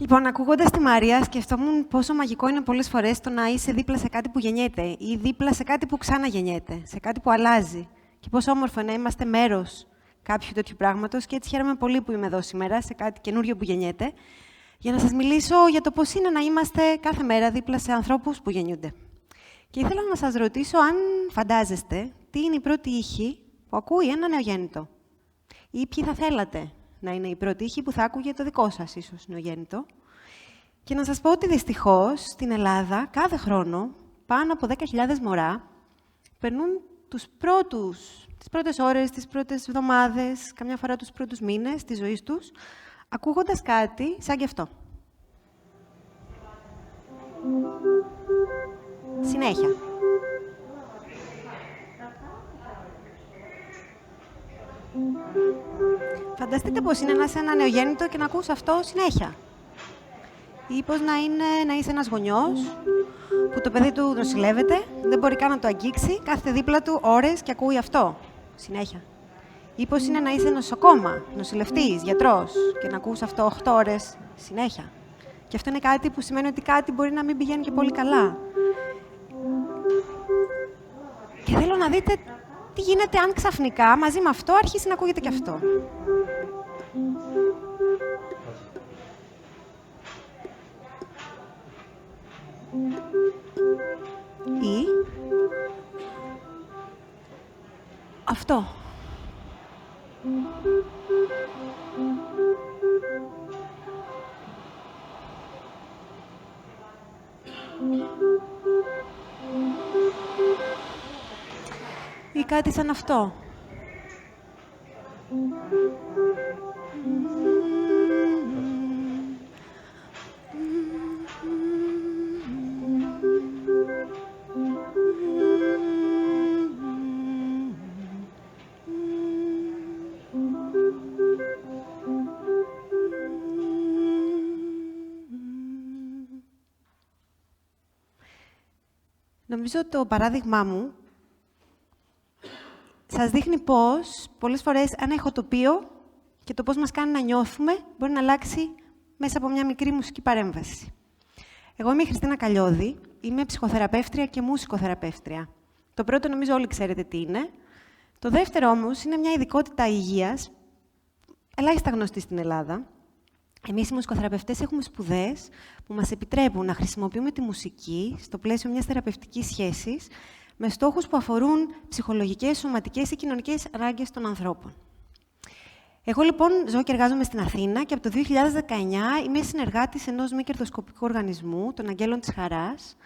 Λοιπόν, ακούγοντας τη Μαρία, σκεφτόμουν πόσο μαγικό είναι πολλές φορές το να είσαι δίπλα σε κάτι που γεννιέται ή δίπλα σε κάτι που ξαναγεννιέται, σε κάτι που αλλάζει. Και πόσο όμορφο να είμαστε μέρος κάποιου τέτοιου πράγματος. Και έτσι χαίρομαι πολύ που είμαι εδώ σήμερα, σε κάτι καινούριο που γεννιέται, για να σας μιλήσω για το πώς είναι να είμαστε κάθε μέρα δίπλα σε ανθρώπους που γεννιούνται. Και ήθελα να σας ρωτήσω αν φαντάζεστε τι είναι η πρώτη ήχη που ακούει ένα νεογέννητο. Ή ποιοι θα θέλατε να είναι η πρώτη ήχη που θα άκουγε το δικό σας, ίσως, νεογέννητο. Και να σας πω ότι δυστυχώς στην Ελλάδα κάθε χρόνο πάνω από 10.000 μωρά περνούν τις πρώτες ώρες, τις πρώτες εβδομάδες, καμιά φορά τους πρώτους μήνες της ζωής τους, ακούγοντας κάτι σαν και αυτό. Συνέχεια. Φανταστείτε πώς είναι να είσαι ένα νεογέννητο και να ακούς αυτό συνέχεια. Ή πώς να είσαι ένας γονιός που το παιδί του νοσηλεύεται, δεν μπορεί καν να το αγγίξει, κάθεται δίπλα του ώρες και ακούει αυτό συνέχεια. Ή πώς είναι να είσαι νοσοκόμα, νοσηλευτής, γιατρός και να ακούς αυτό 8 ώρες συνέχεια. Και αυτό είναι κάτι που σημαίνει ότι κάτι μπορεί να μην πηγαίνει και πολύ καλά. Και θέλω να δείτε τι γίνεται αν ξαφνικά μαζί με αυτό αρχίσει να ακούγεται και αυτό. Ή αυτό. Ή κάτι σαν αυτό. Νομίζω το παράδειγμά μου σας δείχνει πώς, πολλές φορές, ένα ηχοτοπίο και το πώς μας κάνει να νιώθουμε μπορεί να αλλάξει μέσα από μια μικρή μουσική παρέμβαση. Εγώ είμαι η Χριστίνα Καλλιώδη, είμαι ψυχοθεραπεύτρια και μουσικοθεραπεύτρια. Το πρώτο νομίζω όλοι ξέρετε τι είναι. Το δεύτερο όμως είναι μια ειδικότητα υγείας, ελάχιστα γνωστή στην Ελλάδα. Εμείς οι μουσικοθεραπευτές έχουμε σπουδές που μας επιτρέπουν να χρησιμοποιούμε τη μουσική στο πλαίσιο μιας θεραπευτικής σχέσης με στόχους που αφορούν ψυχολογικές, σωματικές ή κοινωνικές ανάγκες των ανθρώπων. Εγώ λοιπόν ζω και εργάζομαι στην Αθήνα και από το 2019 είμαι συνεργάτης ενός μη κερδοσκοπικού οργανισμού, των Αγγέλων της Χαράς,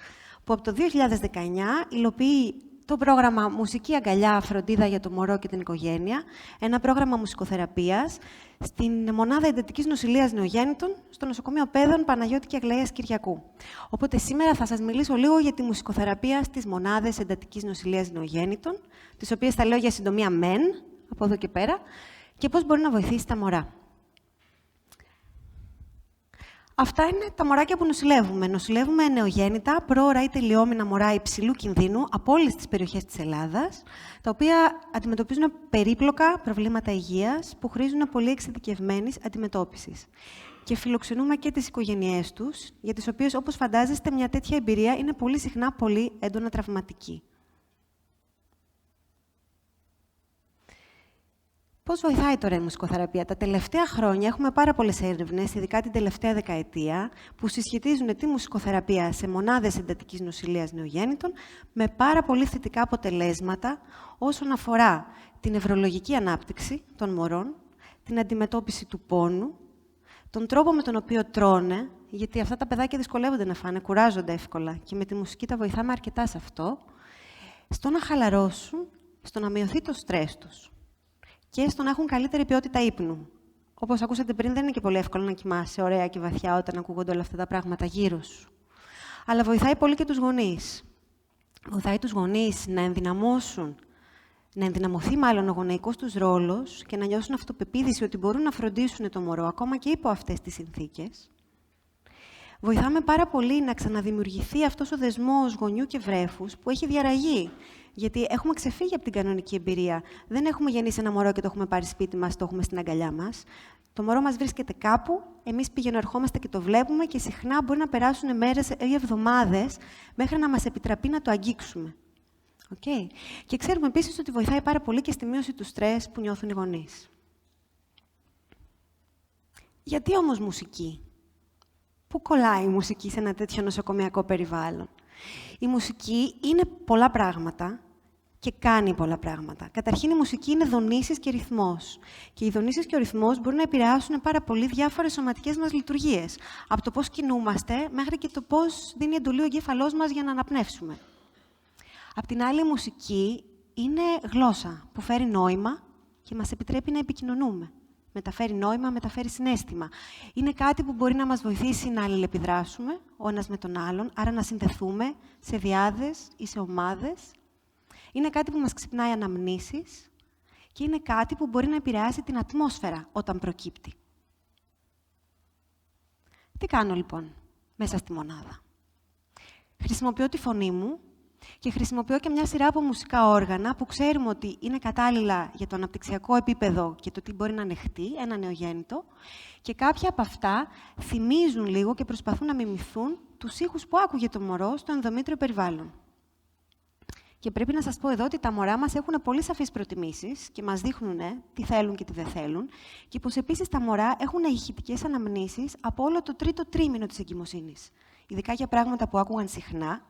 που από το 2019 υλοποιεί το πρόγραμμα Μουσική Αγκαλιά Φροντίδα για το Μωρό και την Οικογένεια, ένα πρόγραμμα μουσικοθεραπείας στην Μονάδα Εντατικής Νοσηλείας Νεογέννητων στο Νοσοκομείο Παίδων Παναγιώτη και Αγλαίας Κυριακού. Οπότε σήμερα θα σας μιλήσω λίγο για τη μουσικοθεραπεία στις Μονάδες Εντατικής Νοσηλείας Νεογέννητων, τις οποίες θα λέω για συντομία MEN, από εδώ και πέρα, και πώς μπορεί να βοηθήσει τα μωρά. Αυτά είναι τα μωράκια που νοσηλεύουμε. Νοσηλεύουμε νεογέννητα, πρόωρα ή τελειόμενα μωρά υψηλού κινδύνου από όλες τις περιοχές της Ελλάδας, τα οποία αντιμετωπίζουν περίπλοκα προβλήματα υγείας που χρήζουν πολύ εξειδικευμένης αντιμετώπισης. Και φιλοξενούμε και τις οικογένειές τους, για τις οποίες, όπως φαντάζεστε, μια τέτοια εμπειρία είναι πολύ συχνά πολύ έντονα τραυματική. Πώς βοηθάει τώρα η μουσικοθεραπεία? Τα τελευταία χρόνια έχουμε πάρα πολλές έρευνες, ειδικά την τελευταία δεκαετία, που συσχετίζουν τη μουσικοθεραπεία σε μονάδες εντατικής νοσηλείας νεογέννητων με πάρα πολύ θετικά αποτελέσματα όσον αφορά την νευρολογική ανάπτυξη των μωρών, την αντιμετώπιση του πόνου, τον τρόπο με τον οποίο τρώνε, γιατί αυτά τα παιδάκια δυσκολεύονται να φάνε, κουράζονται εύκολα και με τη μουσική τα βοηθάμε αρκετά σε αυτό, στο να χαλαρώσουν, στο να μειωθεί το στρες τους και στο να έχουν καλύτερη ποιότητα ύπνου. Όπως ακούσατε πριν, δεν είναι και πολύ εύκολο να κοιμάσαι ωραία και βαθιά όταν ακούγονται όλα αυτά τα πράγματα γύρω σου. Αλλά βοηθάει πολύ και τους γονείς. Βοηθάει τους γονείς να ενδυναμώσουν, να ενδυναμωθεί μάλλον ο γονεϊκός τους ρόλος και να νιώσουν αυτοπεποίθηση ότι μπορούν να φροντίσουν το μωρό ακόμα και υπό αυτές τις συνθήκες. Βοηθάμε πάρα πολύ να ξαναδημιουργηθεί αυτός ο δεσμός γονιού και βρέφους που έχει διαραγεί. Γιατί έχουμε ξεφύγει από την κανονική εμπειρία. Δεν έχουμε γεννήσει ένα μωρό και το έχουμε πάρει σπίτι μας, το έχουμε στην αγκαλιά μας. Το μωρό μας βρίσκεται κάπου, εμείς πηγαίνω-ερχόμαστε και το βλέπουμε και συχνά μπορεί να περάσουν μέρες ή εβδομάδες μέχρι να μας επιτραπεί να το αγγίξουμε. Okay. Και ξέρουμε επίσης ότι βοηθάει πάρα πολύ και στη μείωση του στρες που νιώθουν οι γονείς. Γιατί όμως μουσική? Πού κολλάει η μουσική σε ένα τέτοιο νοσοκομιακό περιβάλλον? Η μουσική είναι πολλά πράγματα και κάνει πολλά πράγματα. Καταρχήν, η μουσική είναι δονήσεις και ρυθμός. Και οι δονήσεις και ο ρυθμός μπορούν να επηρεάσουν πάρα πολύ διάφορες σωματικές μας λειτουργίες. Από το πώς κινούμαστε μέχρι και το πώς δίνει εντολή ο εγκέφαλός μας για να αναπνεύσουμε. Απ' την άλλη, η μουσική είναι γλώσσα που φέρει νόημα και μας επιτρέπει να επικοινωνούμε. Μεταφέρει νόημα, μεταφέρει συναίσθημα. Είναι κάτι που μπορεί να μας βοηθήσει να αλληλεπιδράσουμε ο ένας με τον άλλον, άρα να συνδεθούμε σε διάδες ή σε ομάδες. Είναι κάτι που μας ξυπνάει αναμνήσεις και είναι κάτι που μπορεί να επηρεάσει την ατμόσφαιρα όταν προκύπτει. Τι κάνω λοιπόν μέσα στη μονάδα? Χρησιμοποιώ τη φωνή μου και χρησιμοποιώ και μια σειρά από μουσικά όργανα που ξέρουμε ότι είναι κατάλληλα για το αναπτυξιακό επίπεδο και το τι μπορεί να ανεχτεί ένα νεογέννητο, και κάποια από αυτά θυμίζουν λίγο και προσπαθούν να μιμηθούν τους ήχους που άκουγε το μωρό στο ενδομήτριο περιβάλλον. Και πρέπει να σας πω εδώ ότι τα μωρά μας έχουν πολύ σαφείς προτιμήσεις και μας δείχνουν τι θέλουν και τι δεν θέλουν, και πως επίσης τα μωρά έχουν ηχητικές αναμνήσεις από όλο το τρίτο τρίμηνο της εγκυμοσύνης. Ειδικά για πράγματα που άκουγαν συχνά,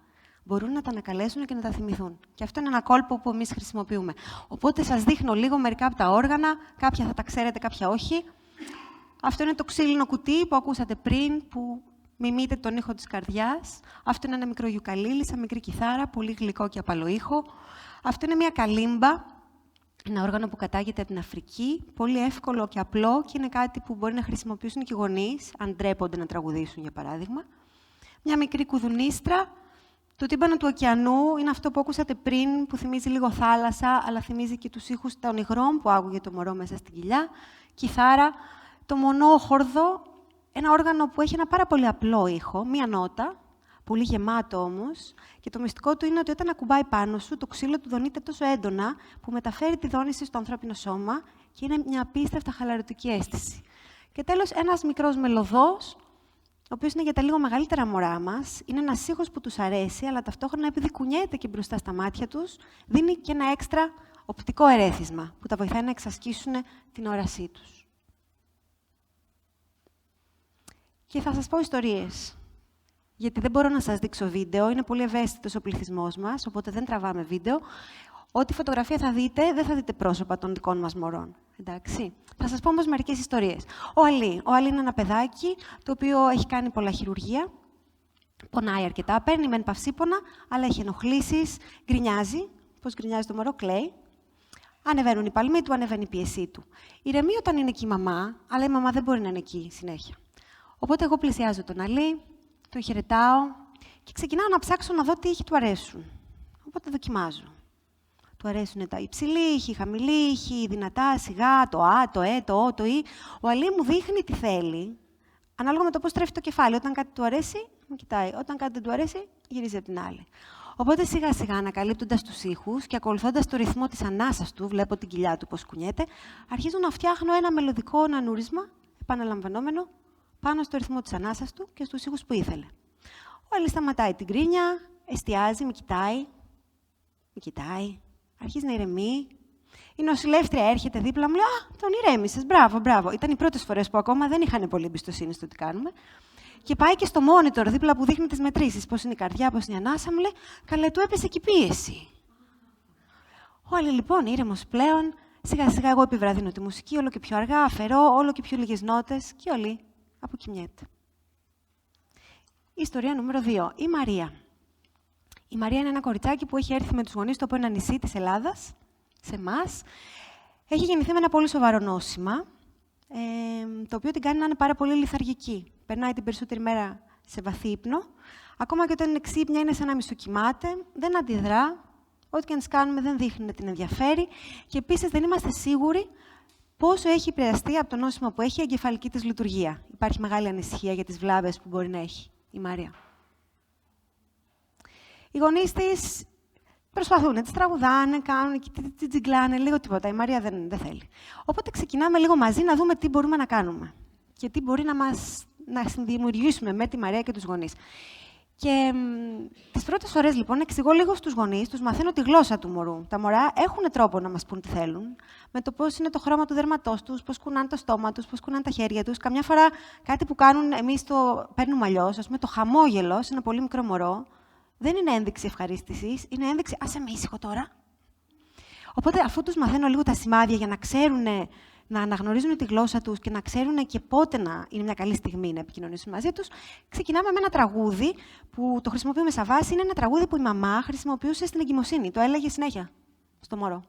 μπορούν να τα ανακαλέσουν και να τα θυμηθούν. Και αυτό είναι ένα κόλπο που εμείς χρησιμοποιούμε. Οπότε σας δείχνω λίγο μερικά από τα όργανα, κάποια θα τα ξέρετε, κάποια όχι. Αυτό είναι το ξύλινο κουτί που ακούσατε πριν, που μιμείται τον ήχο της καρδιάς. Αυτό είναι ένα μικρό γιουκαλίλι, σαν μικρή κιθάρα, πολύ γλυκό και απαλό ήχο. Αυτό είναι μια καλύμπα, ένα όργανο που κατάγεται από την Αφρική, πολύ εύκολο και απλό, και είναι κάτι που μπορεί να χρησιμοποιήσουν και οι γονείς, αν ντρέπονται να τραγουδήσουν, για παράδειγμα. Μια μικρή κουδουνίστρα. Το τύμπανο του ωκεανού είναι αυτό που ακούσατε πριν, που θυμίζει λίγο θάλασσα, αλλά θυμίζει και τους ήχους των υγρών που άκουγε το μωρό μέσα στην κοιλιά. Κιθάρα. Το μονόχορδο, ένα όργανο που έχει ένα πάρα πολύ απλό ήχο, μία νότα, πολύ γεμάτο όμως, και το μυστικό του είναι ότι όταν ακουμπάει πάνω σου, το ξύλο του δονείται τόσο έντονα, που μεταφέρει τη δόνηση στο ανθρώπινο σώμα και είναι μια απίστευτα χαλαρωτική αίσθηση. Και τέλος, ένας μικρός μελωδός, ο οποίος είναι για τα λίγο μεγαλύτερα μωρά μας, είναι ένας ήχος που τους αρέσει, αλλά ταυτόχρονα, επειδή κουνιέται και μπροστά στα μάτια τους, δίνει και ένα έξτρα οπτικό ερέθισμα, που τα βοηθάει να εξασκήσουν την όρασή τους. Και θα σας πω ιστορίες. Γιατί δεν μπορώ να σας δείξω βίντεο, είναι πολύ ευαίσθητος ο πληθυσμός μας, οπότε δεν τραβάμε βίντεο. Ό,τι φωτογραφία θα δείτε, δεν θα δείτε πρόσωπα των δικών μας μωρών. Εντάξει. Θα σας πω όμως μερικές ιστορίες. Ο Αλή είναι ένα παιδάκι, το οποίο έχει κάνει πολλά χειρουργία. Πονάει αρκετά, παίρνει μεν παυσίπονα, αλλά έχει ενοχλήσεις, γκρινιάζει. Πώς γκρινιάζει το μωρό? Κλαίει. Ανεβαίνουν οι παλμοί του, ανεβαίνει η πίεσή του. Ηρεμεί όταν είναι εκεί η μαμά, αλλά η μαμά δεν μπορεί να είναι εκεί συνέχεια. Οπότε εγώ πλησιάζω τον Αλή, τον χαιρετάω και ξεκινάω να ψάξω να δω τι ήχοι του αρέσουν. Οπότε δοκιμάζω. Του αρέσουν τα υψηλή ήχοι, χαμηλή ήχοι, δυνατά, σιγά, το α, το το ο, το ι. Ο Αλή μου δείχνει τι θέλει, ανάλογα με το πώς τρέφει το κεφάλι. Όταν κάτι του αρέσει, με κοιτάει. Όταν κάτι δεν του αρέσει, γυρίζει από την άλλη. Οπότε σιγά-σιγά, ανακαλύπτοντας τους ήχους και ακολουθώντας το ρυθμό της ανάσας του, βλέπω την κοιλιά του πώς κουνιέται, αρχίζω να φτιάχνω ένα μελωδικό ανανούρισμα, επαναλαμβανόμενο, πάνω στο ρυθμό της ανάσας του και στους ήχους που ήθελε. Ο Αλής σταματάει την κρίνια, εστιάζει, με κοιτάει, αρχίζει να ηρεμεί. Η νοσηλεύτρια έρχεται δίπλα μου, λέει: «Α, τον ηρέμησες, μπράβο, μπράβο». Ήταν οι πρώτες φορές που ακόμα δεν είχαν πολύ εμπιστοσύνη στο τι κάνουμε. Και πάει και στο monitor δίπλα που δείχνει τις μετρήσεις. Πώς είναι η καρδιά, πώς είναι η ανάσα, μου λέει: «Καλέ, του έπεσε και η πίεση». Ο Αλή λοιπόν, ήρεμος πλέον, σιγά-σιγά εγώ επιβραδύνω τη μουσική, όλο και πιο αργά, αφαιρώ, όλο και πιο λίγες νότες, και ο Αλή αποκοιμιέται. Ιστορία νούμερο 2. Η Μαρία. Η Μαρία είναι ένα κοριτσάκι που έχει έρθει με τους γονείς του από ένα νησί της Ελλάδας, σε εμάς. Έχει γεννηθεί με ένα πολύ σοβαρό νόσημα, το οποίο την κάνει να είναι πάρα πολύ λιθαργική. Περνάει την περισσότερη μέρα σε βαθύ ύπνο. Ακόμα και όταν είναι ξύπνια, είναι σαν να μισοκοιμάται, δεν αντιδρά. Ό,τι και αν της κάνουμε δεν δείχνει να την ενδιαφέρει. Και επίσης δεν είμαστε σίγουροι πόσο έχει επηρεαστεί από το νόσημα που έχει η εγκεφαλική της λειτουργία. Υπάρχει μεγάλη ανησυχία για τις βλάβες που μπορεί να έχει η Μαρία. Οι γονείς της προσπαθούν, τις τραγουδάνε, κάνουν και τις τζιγκλάνε, λίγο τίποτα. Η Μαρία δεν θέλει. Οπότε ξεκινάμε λίγο μαζί να δούμε τι μπορούμε να κάνουμε και τι μπορεί να δημιουργήσουμε με τη Μαρία και τους γονείς. Και τις πρώτες φορές, λοιπόν, εξηγώ λίγο στους γονείς, τους μαθαίνω τη γλώσσα του μωρού. Τα μωρά έχουν τρόπο να μας πούν τι θέλουν, με το πώς είναι το χρώμα του δέρματός τους, πώς κουνάνε το στόμα τους, πώς κουνάνε τα χέρια τους. Καμιά φορά κάτι που κάνουν, εμείς το παίρνουμε αλλιώς, ας πούμε, το χαμόγελο σε ένα πολύ μικρό μωρό, δεν είναι ένδειξη ευχαρίστησης, είναι ένδειξη «άσε με ήσυχο τώρα». Οπότε, αφού τους μαθαίνω λίγο τα σημάδια για να ξέρουν, να αναγνωρίζουν τη γλώσσα τους και να ξέρουν και πότε να είναι μια καλή στιγμή να επικοινωνήσουν μαζί τους, ξεκινάμε με ένα τραγούδι που το χρησιμοποιούμε σαν βάση. Είναι ένα τραγούδι που η μαμά χρησιμοποιούσε στην εγκυμοσύνη. Το έλεγε συνέχεια στο μωρό.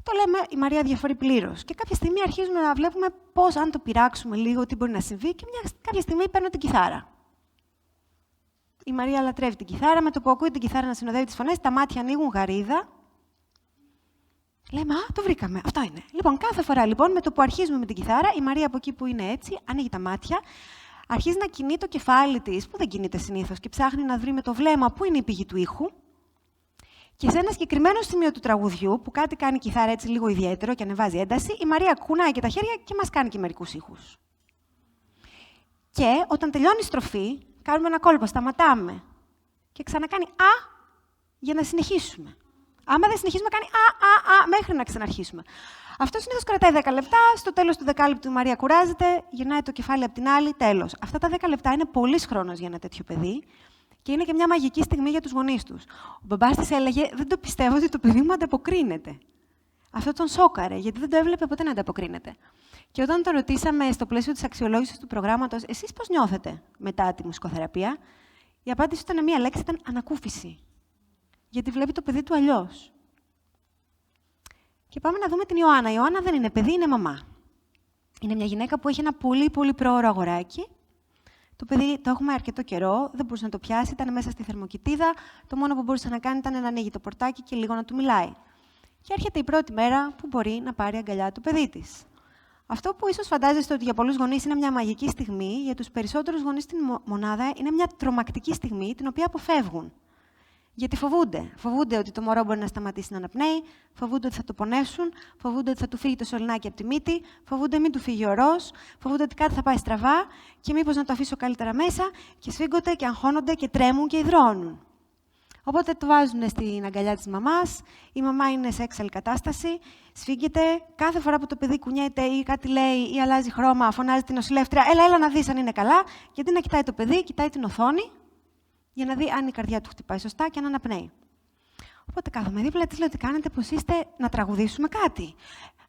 Το λέμε, η Μαρία διαφορεί πλήρως. Και κάποια στιγμή αρχίζουμε να βλέπουμε πώς, αν το πειράξουμε λίγο, τι μπορεί να συμβεί. Και κάποια στιγμή παίρνω την κιθάρα. Η Μαρία λατρεύει την κιθάρα. Με το που ακούει την κιθάρα να συνοδεύει τις φωνές, τα μάτια ανοίγουν γαρίδα. Λέμε, το βρήκαμε. Αυτό είναι. Λοιπόν, κάθε φορά λοιπόν, με το που αρχίζουμε με την κιθάρα, η Μαρία από εκεί που είναι έτσι, ανοίγει τα μάτια, αρχίζει να κινεί το κεφάλι της, που δεν κινείται συνήθως, και ψάχνει να βρει με το βλέμμα πού είναι η πηγή του ήχου. Και σε ένα συγκεκριμένο σημείο του τραγουδιού, που κάτι κάνει η κιθάρα έτσι λίγο ιδιαίτερο και ανεβάζει ένταση, η Μαρία κουνάει και τα χέρια και μας κάνει και μερικούς ήχους. Και όταν τελειώνει η στροφή, κάνουμε ένα κόλπο, σταματάμε και ξανακάνει για να συνεχίσουμε. Άμα δεν συνεχίσουμε, κάνει μέχρι να ξαναρχίσουμε. Αυτό συνήθως κρατάει 10 λεπτά. Στο τέλος του δεκάλεπτου η Μαρία κουράζεται, γυρνάει το κεφάλι από την άλλη, τέλος. Αυτά τα 10 λεπτά είναι πολύς χρόνος για ένα τέτοιο παιδί και είναι και μια μαγική στιγμή για τους γονείς τους. Ο μπαμπάς της έλεγε: δεν το πιστεύω ότι το παιδί μου ανταποκρίνεται. Αυτό τον σόκαρε, γιατί δεν το έβλεπε ποτέ να ανταποκρίνεται. Και όταν το ρωτήσαμε στο πλαίσιο της αξιολόγησης του προγράμματος, εσείς πώς νιώθετε μετά τη μουσικοθεραπεία, η απάντηση ήταν μία λέξη, ήταν ανακούφιση. Γιατί βλέπει το παιδί του αλλιώς. Και πάμε να δούμε την Ιωάννα. Η Ιωάννα δεν είναι παιδί, είναι μαμά. Είναι μια γυναίκα που έχει ένα πολύ, πολύ πρόωρο αγοράκι. Το παιδί το έχουμε αρκετό καιρό, δεν μπορούσε να το πιάσει, ήταν μέσα στη θερμοκοιτίδα. Το μόνο που μπορούσε να κάνει ήταν να ανοίγει το πορτάκι και λίγο να του μιλάει. Και έρχεται η πρώτη μέρα που μπορεί να πάρει αγκαλιά το παιδί της. Αυτό που ίσως φαντάζεστε ότι για πολλούς γονείς είναι μια μαγική στιγμή, για τους περισσότερους γονείς στην μονάδα είναι μια τρομακτική στιγμή, την οποία αποφεύγουν. Γιατί φοβούνται. Φοβούνται ότι το μωρό μπορεί να σταματήσει να αναπνέει, φοβούνται ότι θα το πονέσουν, φοβούνται ότι θα του φύγει το σωληνάκι από τη μύτη, φοβούνται μην του φύγει ο ορός, φοβούνται ότι κάτι θα πάει στραβά και μήπως να το αφήσω καλύτερα μέσα και σφίγγονται και αγχώνονται και τρέμουν και υδρώνουν. Οπότε το βάζουν στην αγκαλιά της μαμάς, η μαμά είναι σε έξαλλη κατάσταση, σφίγγεται, κάθε φορά που το παιδί κουνιέται ή κάτι λέει ή αλλάζει χρώμα, φωνάζει την νοσηλεύτρια, έλα να δεις αν είναι καλά, γιατί να κοιτάει το παιδί, κοιτάει την οθόνη, για να δει αν η καρδιά του χτυπάει σωστά και αν αναπνέει. Οπότε κάθομαι δίπλα, της λέω: τι κάνετε, πώς είστε, να τραγουδήσουμε κάτι.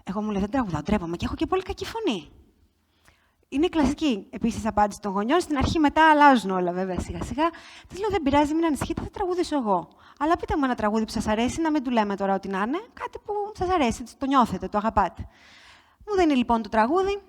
Εγώ μου λέει: δεν τραγουδάω, ντρέπομαι και έχω και πολύ κακή φωνή. Είναι η κλασική επίσης απάντηση των γονιών. Στην αρχή μετά αλλάζουν όλα, βέβαια, σιγά-σιγά. Της λέω: δεν πειράζει, μην ανησυχείτε, θα τραγουδήσω εγώ. Αλλά πείτε μου ένα τραγούδι που σας αρέσει, να μην του λέμε τώρα ότι να είναι, κάτι που σας αρέσει, το νιώθετε, το αγαπάτε. Μου δίνει λοιπόν το τραγούδι.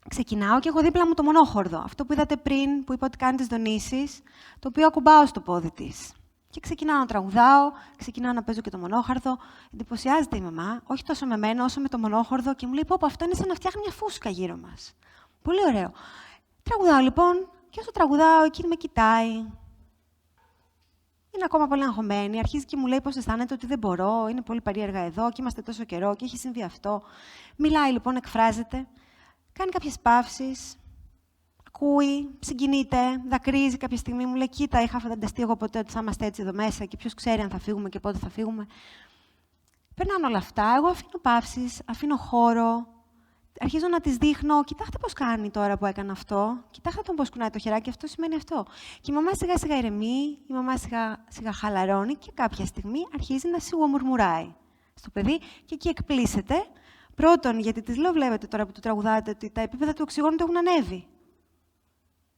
Ξεκινάω και έχω δίπλα μου το μονόχορδο. Αυτό που είδατε πριν, που είπα ότι κάνει τις δονήσεις, το οποίο ακουμπάω στο πόδι της. Και ξεκινάω να τραγουδάω, ξεκινάω να παίζω και το μονόχορδο. Εντυπωσιάζεται η μαμά, όχι τόσο με μένα, όσο με το μονόχορδο, και μου λέει: πω, αυτό είναι σαν να φτιάχνει μια φούσκα γύρω μας. Πολύ ωραίο. Τραγουδάω λοιπόν, και όσο τραγουδάω, εκείνη με κοιτάει. Είναι ακόμα πολύ αγχωμένη. Αρχίζει και μου λέει πώς αισθάνεται, ότι δεν μπορώ, είναι πολύ περίεργα εδώ και είμαστε τόσο καιρό και έχει συμβεί αυτό. Μιλάει λοιπόν, εκφράζεται. Κάνει κάποιες παύσεις, ακούει, συγκινείται, δακρύζει κάποια στιγμή. Μου λέει: κοίτα, είχα φανταστεί εγώ ποτέ ότι θα είμαστε έτσι εδώ μέσα και ποιος ξέρει αν θα φύγουμε και πότε θα φύγουμε. Περνάνε όλα αυτά. Εγώ αφήνω παύσεις, αφήνω χώρο. Αρχίζω να της δείχνω: κοιτάξτε πώς κάνει τώρα που έκανε αυτό. Κοιτάξτε τον πώς κουνάει το χεράκι, αυτό σημαίνει αυτό. Και η μαμά σιγά-σιγά ηρεμεί, η μαμά σιγά-σιγά χαλαρώνει και κάποια στιγμή αρχίζει να σιγομουρμουράει στο παιδί και εκεί εκπλήσεται. Πρώτον, γιατί της λέω: βλέπετε τώρα που του τραγουδάτε ότι τα επίπεδα του οξυγόνου του έχουν ανέβει.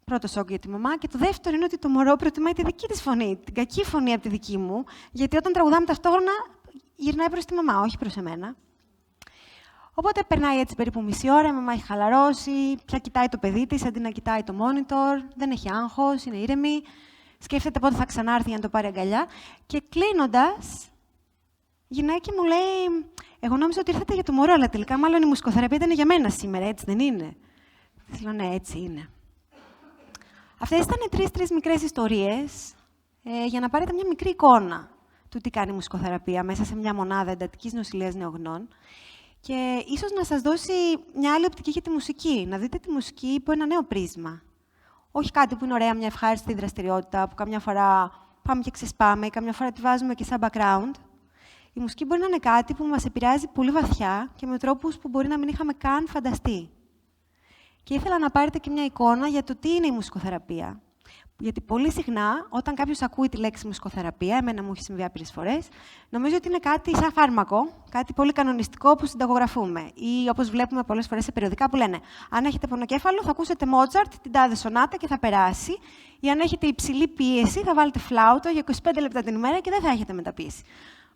Πρώτο σοκ για τη μαμά. Και το δεύτερο είναι ότι το μωρό προτιμάει τη δική της φωνή, την κακή φωνή από τη δική μου, γιατί όταν τραγουδάμε ταυτόχρονα γυρνάει προς τη μαμά, όχι προς εμένα. Οπότε περνάει έτσι περίπου μισή ώρα, η μαμά έχει χαλαρώσει, πια κοιτάει το παιδί της αντί να κοιτάει το monitor, δεν έχει άγχος, είναι ήρεμη, σκέφτεται πότε θα ξανάρθει για να το πάρει αγκαλιά. Και κλείνοντας, γυρνάει και μου λέει: εγώ νόμιζα ότι ήρθατε για το μωρό, αλλά τελικά μάλλον η μουσικοθεραπεία ήταν για μένα σήμερα, έτσι δεν είναι? Της λέω: ναι, έτσι είναι. Αυτές ήταν τρεις μικρές ιστορίες για να πάρετε μια μικρή εικόνα του τι κάνει η μουσικοθεραπεία μέσα σε μια μονάδα εντατικής νοσηλείας νεογνών. Και ίσως να σας δώσει μια άλλη οπτική για τη μουσική, να δείτε τη μουσική υπό ένα νέο πρίσμα. Όχι κάτι που είναι ωραία, μια ευχάριστη δραστηριότητα, που καμιά φορά πάμε και ξεσπάμε, ή καμιά φορά τη βάζουμε και σαν background. Η μουσική μπορεί να είναι κάτι που μας επηρεάζει πολύ βαθιά και με τρόπους που μπορεί να μην είχαμε καν φανταστεί. Και ήθελα να πάρετε και μια εικόνα για το τι είναι η μουσικοθεραπεία. Γιατί πολύ συχνά, όταν κάποιος ακούει τη λέξη μουσικοθεραπεία, εμένα μου έχει συμβεί άπειρες φορές, νομίζω ότι είναι κάτι σαν φάρμακο, κάτι πολύ κανονιστικό που συνταγογραφούμε. Ή όπως βλέπουμε πολλές φορές σε περιοδικά που λένε: αν έχετε πονοκέφαλο, θα ακούσετε Μότσαρτ, την τάδε σονάτα και θα περάσει. Ή αν έχετε υψηλή πίεση, θα βάλετε φλάουτο για 25 λεπτά την ημέρα και δεν θα έχετε μεταπίεση.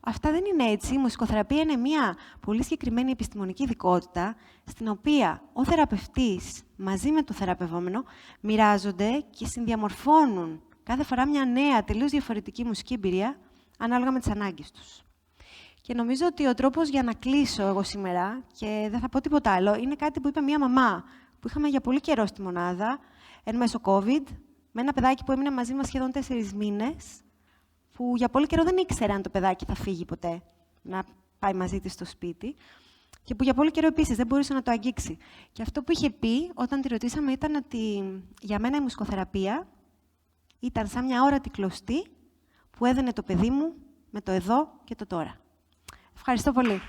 Αυτά δεν είναι έτσι. Η μουσικοθεραπεία είναι μια πολύ συγκεκριμένη επιστημονική ειδικότητα, στην οποία ο θεραπευτής μαζί με το θεραπευόμενο μοιράζονται και συνδιαμορφώνουν κάθε φορά μια νέα, τελείως διαφορετική μουσική εμπειρία, ανάλογα με τις ανάγκες τους. Και νομίζω ότι ο τρόπος για να κλείσω εγώ σήμερα, και δεν θα πω τίποτα άλλο, είναι κάτι που είπε μια μαμά που είχαμε για πολύ καιρό στη μονάδα, εν μέσω COVID, με ένα παιδάκι που έμεινε μαζί μας σχεδόν 4 μήνες, που για πολύ καιρό δεν ήξερε αν το παιδάκι θα φύγει ποτέ, να πάει μαζί της στο σπίτι, και που για πολύ καιρό επίσης δεν μπορούσε να το αγγίξει. Και αυτό που είχε πει όταν τη ρωτήσαμε ήταν ότι για μένα η μουσικοθεραπεία ήταν σαν μια όρατη κλωστή που έδαινε το παιδί μου με το εδώ και το τώρα. Ευχαριστώ πολύ.